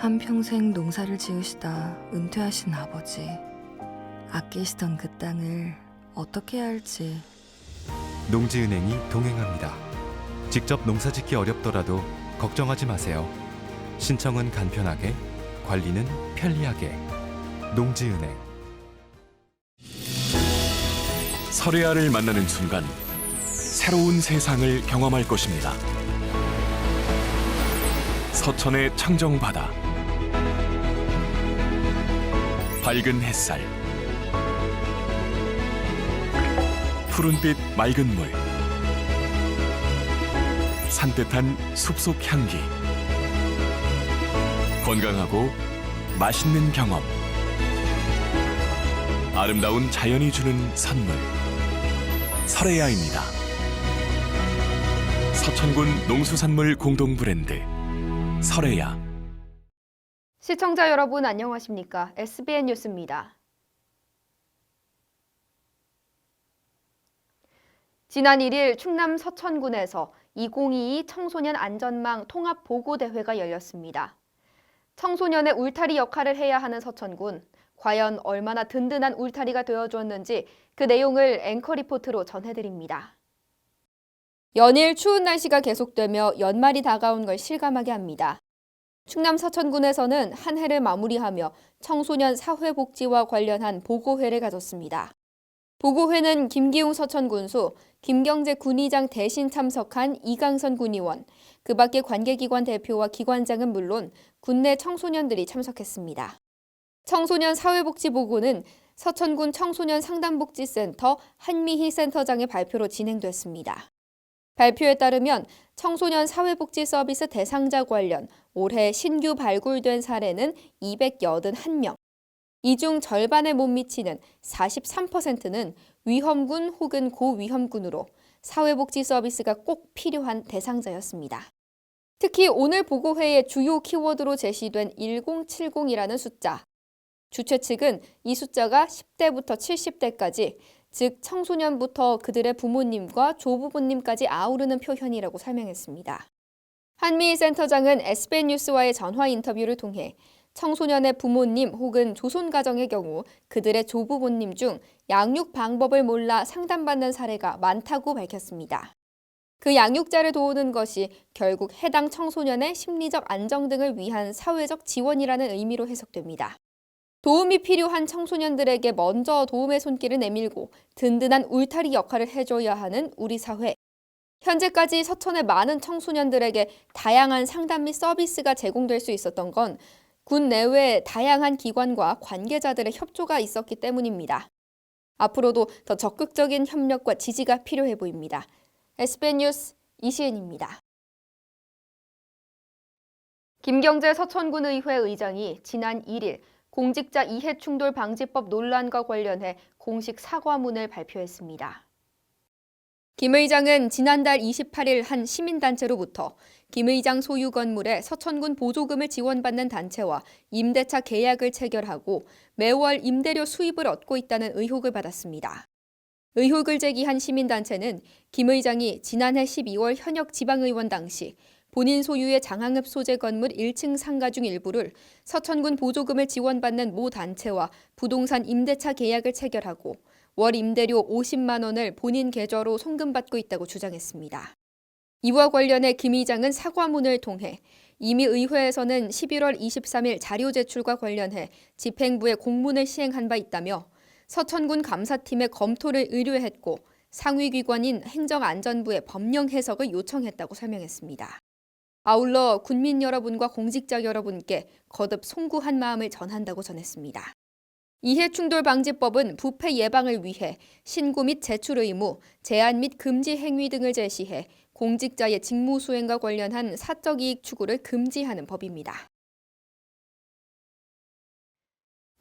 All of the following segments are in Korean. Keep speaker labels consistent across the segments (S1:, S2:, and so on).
S1: 한평생 농사를 지으시다 은퇴하신 아버지. 아끼시던 그 땅을 어떻게 해야 할지.
S2: 농지은행이 동행합니다. 직접 농사짓기 어렵더라도 걱정하지 마세요. 신청은 간편하게, 관리는 편리하게. 농지은행.
S3: 설혜아를 만나는 순간 새로운 세상을 경험할 것입니다. 서천의 청정바다, 밝은 햇살, 푸른빛 맑은 물, 산뜻한 숲속 향기, 건강하고 맛있는 경험, 아름다운 자연이 주는 선물, 설혜아입니다. 서천군 농수산물 공동 브랜드 설혜아.
S4: 시청자 여러분 안녕하십니까? SBN 뉴스입니다. 지난 1일 충남 서천군에서 2022 청소년 안전망 통합 보고 대회가 열렸습니다. 청소년의 울타리 역할을 해야 하는 서천군, 과연 얼마나 든든한 울타리가 되어주었는지 그 내용을 앵커 리포트로 전해드립니다. 연일 추운 날씨가 계속되며 연말이 다가온 걸 실감하게 합니다. 충남 서천군에서는 한 해를 마무리하며 청소년 사회복지와 관련한 보고회를 가졌습니다. 보고회는 김기웅 서천군수, 김경재 군의장 대신 참석한 이강선 군의원, 그 밖의 관계기관 대표와 기관장은 물론 군내 청소년들이 참석했습니다. 청소년 사회복지보고는 서천군 청소년 상담복지센터 한미희 센터장의 발표로 진행됐습니다. 발표에 따르면 청소년 사회복지 서비스 대상자 관련 올해 신규 발굴된 사례는 281명. 이 중 절반에 못 미치는 43%는 위험군 혹은 고위험군으로 사회복지 서비스가 꼭 필요한 대상자였습니다. 특히 오늘 보고회의 주요 키워드로 제시된 1070이라는 숫자. 주최 측은 이 숫자가 10대부터 70대까지, 즉 청소년부터 그들의 부모님과 조부모님까지 아우르는 표현이라고 설명했습니다. 한미희 센터장은 SBN 뉴스와의 전화 인터뷰를 통해 청소년의 부모님 혹은 조손가정의 경우 그들의 조부모님 중 양육 방법을 몰라 상담받는 사례가 많다고 밝혔습니다. 그 양육자를 도우는 것이 결국 해당 청소년의 심리적 안정 등을 위한 사회적 지원이라는 의미로 해석됩니다. 도움이 필요한 청소년들에게 먼저 도움의 손길을 내밀고 든든한 울타리 역할을 해줘야 하는 우리 사회. 현재까지 서천의 많은 청소년들에게 다양한 상담 및 서비스가 제공될 수 있었던 건 군 내외 다양한 기관과 관계자들의 협조가 있었기 때문입니다. 앞으로도 더 적극적인 협력과 지지가 필요해 보입니다. SBN 뉴스 이시은입니다. 김경재 서천군의회 의장이 지난 1일 공직자 이해충돌 방지법 논란과 관련해 공식 사과문을 발표했습니다. 김 의장은 지난달 28일 한 시민단체로부터 김 의장 소유 건물에 서천군 보조금을 지원받는 단체와 임대차 계약을 체결하고 매월 임대료 수입을 얻고 있다는 의혹을 받았습니다. 의혹을 제기한 시민단체는 김 의장이 지난해 12월 현역 지방의원 당시 본인 소유의 장항읍 소재 건물 1층 상가 중 일부를 서천군 보조금을 지원받는 모 단체와 부동산 임대차 계약을 체결하고 월 임대료 50만 원을 본인 계좌로 송금받고 있다고 주장했습니다. 이와 관련해 김 의장은 사과문을 통해 이미 의회에서는 11월 23일 자료 제출과 관련해 집행부에 공문을 시행한 바 있다며 서천군 감사팀의 검토를 의뢰했고 상위기관인 행정안전부에 법령 해석을 요청했다고 설명했습니다. 아울러 군민 여러분과 공직자 여러분께 거듭 송구한 마음을 전한다고 전했습니다. 이해충돌방지법은 부패 예방을 위해 신고 및 제출 의무, 제한 및 금지 행위 등을 제시해 공직자의 직무 수행과 관련한 사적 이익 추구를 금지하는 법입니다.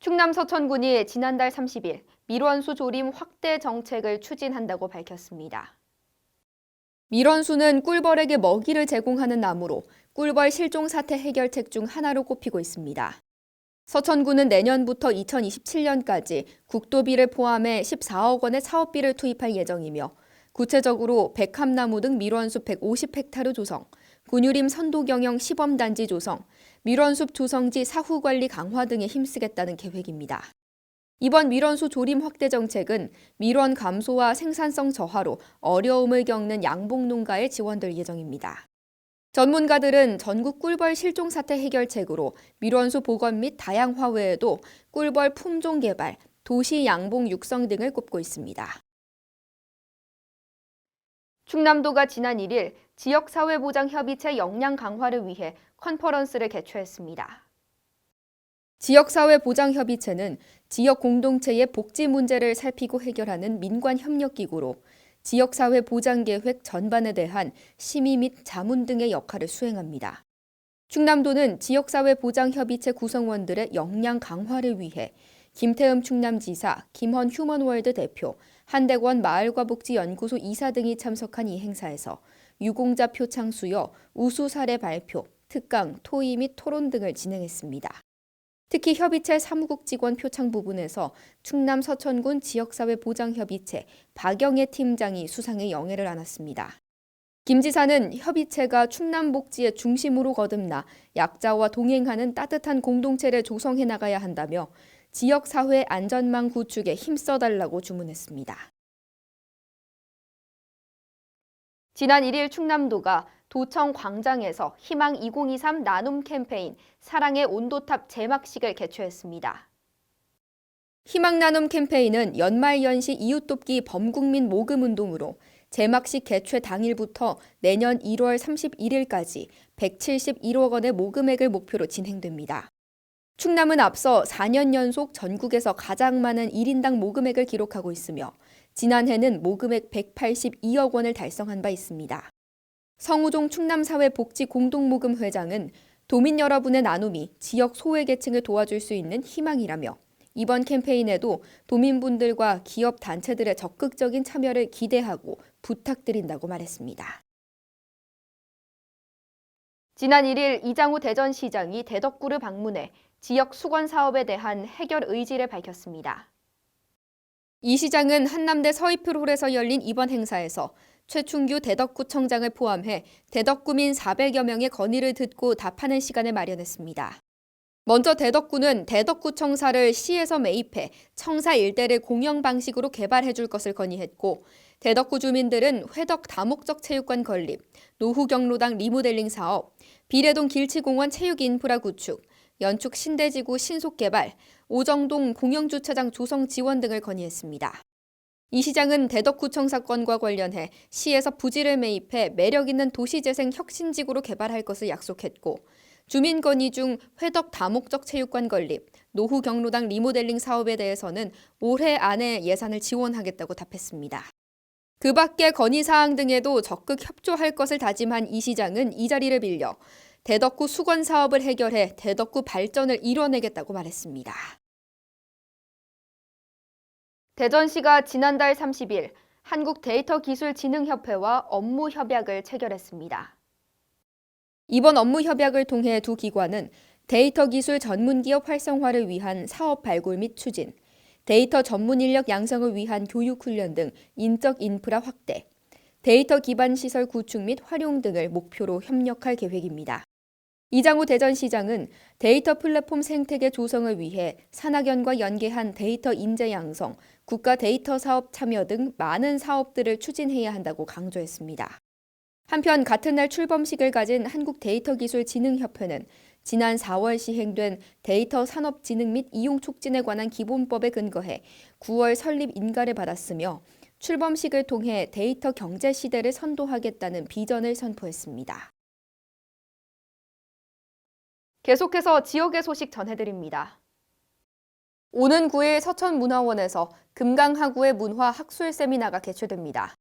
S4: 충남 서천군이 지난달 30일 밀원수 조림 확대 정책을 추진한다고 밝혔습니다. 밀원수는 꿀벌에게 먹이를 제공하는 나무로 꿀벌 실종 사태 해결책 중 하나로 꼽히고 있습니다. 서천군은 내년부터 2027년까지 국도비를 포함해 14억 원의 사업비를 투입할 예정이며 구체적으로 백합나무 등 밀원숲 150헥타르 조성, 군유림 선도경영 시범단지 조성, 밀원숲 조성지 사후관리 강화 등에 힘쓰겠다는 계획입니다. 이번 밀원수 조림 확대 정책은 밀원 감소와 생산성 저하로 어려움을 겪는 양봉농가에 지원될 예정입니다. 전문가들은 전국 꿀벌 실종 사태 해결책으로 밀원수 복원 및 다양화 외에도 꿀벌 품종 개발, 도시 양봉 육성 등을 꼽고 있습니다. 충남도가 지난 1일 지역사회보장협의체 역량 강화를 위해 컨퍼런스를 개최했습니다. 지역사회보장협의체는 지역 공동체의 복지 문제를 살피고 해결하는 민관협력기구로 지역사회보장계획 전반에 대한 심의 및 자문 등의 역할을 수행합니다. 충남도는 지역사회보장협의체 구성원들의 역량 강화를 위해 김태흠 충남지사, 김헌 휴먼월드 대표, 한대권 마을과복지연구소 이사 등이 참석한 이 행사에서 유공자 표창 수여, 우수 사례 발표, 특강, 토의 및 토론 등을 진행했습니다. 특히 협의체 사무국 직원 표창 부분에서 충남 서천군 지역사회보장협의체 박영애 팀장이 수상의 영예를 안았습니다. 김 지사는 협의체가 충남 복지의 중심으로 거듭나 약자와 동행하는 따뜻한 공동체를 조성해 나가야 한다며 지역사회 안전망 구축에 힘써달라고 주문했습니다. 지난 1일 충남도가 도청 광장에서 희망 2023 나눔 캠페인 사랑의 온도탑 제막식을 개최했습니다. 희망 나눔 캠페인은 연말연시 이웃돕기 범국민 모금 운동으로 제막식 개최 당일부터 내년 1월 31일까지 171억 원의 모금액을 목표로 진행됩니다. 충남은 앞서 4년 연속 전국에서 가장 많은 1인당 모금액을 기록하고 있으며 지난해는 모금액 182억 원을 달성한 바 있습니다. 성우종 충남사회복지공동모금 회장은 도민 여러분의 나눔이 지역 소외계층을 도와줄 수 있는 희망이라며 이번 캠페인에도 도민분들과 기업 단체들의 적극적인 참여를 기대하고 부탁드린다고 말했습니다. 지난 1일 이장우 대전시장이 대덕구를 방문해 지역 수건 사업에 대한 해결 의지를 밝혔습니다. 이 시장은 한남대 서이풀홀에서 열린 이번 행사에서 최충규 대덕구청장을 포함해 대덕구민 400여 명의 건의를 듣고 답하는 시간을 마련했습니다. 먼저 대덕구는 대덕구청사를 시에서 매입해 청사 일대를 공영 방식으로 개발해 줄 것을 건의했고 대덕구 주민들은 회덕 다목적 체육관 건립, 노후 경로당 리모델링 사업, 비례동 길치공원 체육 인프라 구축, 연축 신대지구 신속 개발, 오정동 공영주차장 조성 지원 등을 건의했습니다. 이 시장은 대덕구청사건과 관련해 시에서 부지를 매입해 매력 있는 도시재생 혁신지구로 개발할 것을 약속했고 주민 건의 중 회덕 다목적 체육관 건립, 노후 경로당 리모델링 사업에 대해서는 올해 안에 예산을 지원하겠다고 답했습니다. 그 밖에 건의사항 등에도 적극 협조할 것을 다짐한 이 시장은 이 자리를 빌려 대덕구 수건 사업을 해결해 대덕구 발전을 이뤄내겠다고 말했습니다. 대전시가 지난달 30일 한국데이터기술진흥협회와 업무 협약을 체결했습니다. 이번 업무 협약을 통해 두 기관은 데이터 기술 전문기업 활성화를 위한 사업 발굴 및 추진, 데이터 전문 인력 양성을 위한 교육 훈련 등 인적 인프라 확대, 데이터 기반 시설 구축 및 활용 등을 목표로 협력할 계획입니다. 이장우 대전시장은 데이터 플랫폼 생태계 조성을 위해 산학연과 연계한 데이터 인재 양성, 국가 데이터 사업 참여 등 많은 사업들을 추진해야 한다고 강조했습니다. 한편 같은 날 출범식을 가진 한국데이터기술진흥협회는 지난 4월 시행된 데이터 산업 진흥 및 이용 촉진에 관한 기본법에 근거해 9월 설립 인가를 받았으며 출범식을 통해 데이터 경제 시대를 선도하겠다는 비전을 선포했습니다. 계속해서 지역의 소식 전해드립니다. 오는 9일 서천문화원에서 금강하구의 문화 학술 세미나가 개최됩니다.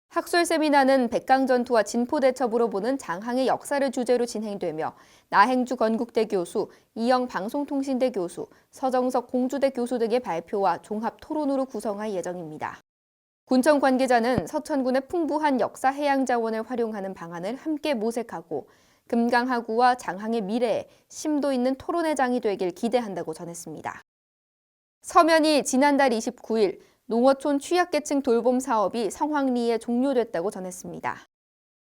S4: 학술 세미나는 백강전투와 진포대첩으로 보는 장항의 역사를 주제로 진행되며 나행주 건국대 교수, 이영 방송통신대 교수, 서정석 공주대 교수 등의 발표와 종합 토론으로 구성할 예정입니다. 군청 관계자는 서천군의 풍부한 역사 해양 자원을 활용하는 방안을 함께 모색하고 금강하구와 장항의 미래에 심도 있는 토론의 장이 되길 기대한다고 전했습니다. 서면이 지난달 29일 농어촌 취약계층 돌봄 사업이 성황리에 종료됐다고 전했습니다.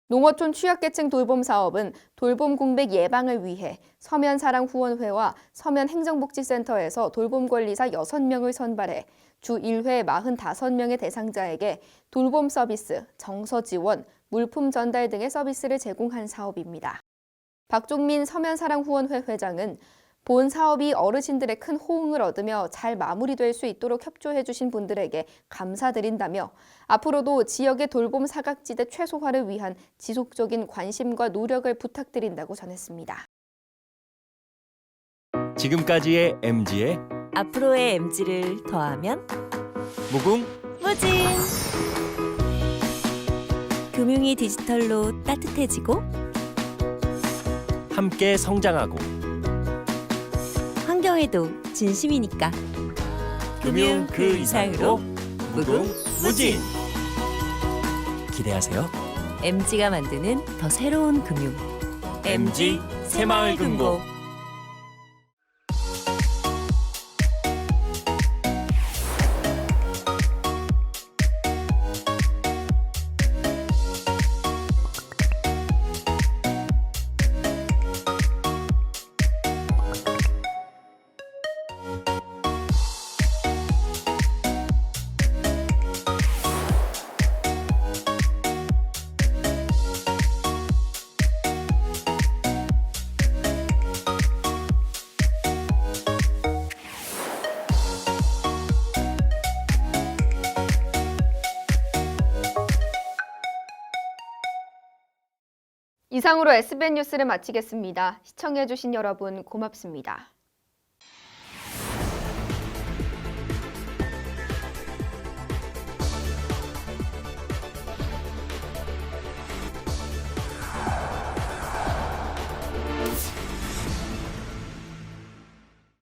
S4: 농어촌 취약계층 돌봄 사업은 돌봄 공백 예방을 위해 서면사랑후원회와 서면행정복지센터에서 돌봄권리사 6명을 선발해 주 1회 45명의 대상자에게 돌봄 서비스, 정서 지원, 물품 전달 등의 서비스를 제공한 사업입니다. 박종민 서면사랑후원회 회장은 본 사업이 어르신들의 큰 호응을 얻으며 잘 마무리될 수 있도록 협조해 주신 분들에게 감사드린다며 앞으로도 지역의 돌봄 사각지대 최소화를 위한 지속적인 관심과 노력을 부탁드린다고 전했습니다.
S5: 지금까지의 MG의
S6: 앞으로의 MG를 더하면
S5: 무궁
S6: 무진! 금융이 디지털로 따뜻해지고
S5: 함께 성장하고
S6: 환경에도 진심이니까 금융 그 이상으로 무궁 무진!
S5: 기대하세요.
S6: MG가 만드는 더 새로운 금융
S5: MG 새마을금고.
S4: 이상으로 SBS 뉴스를 마치겠습니다. 시청해주신 여러분 고맙습니다.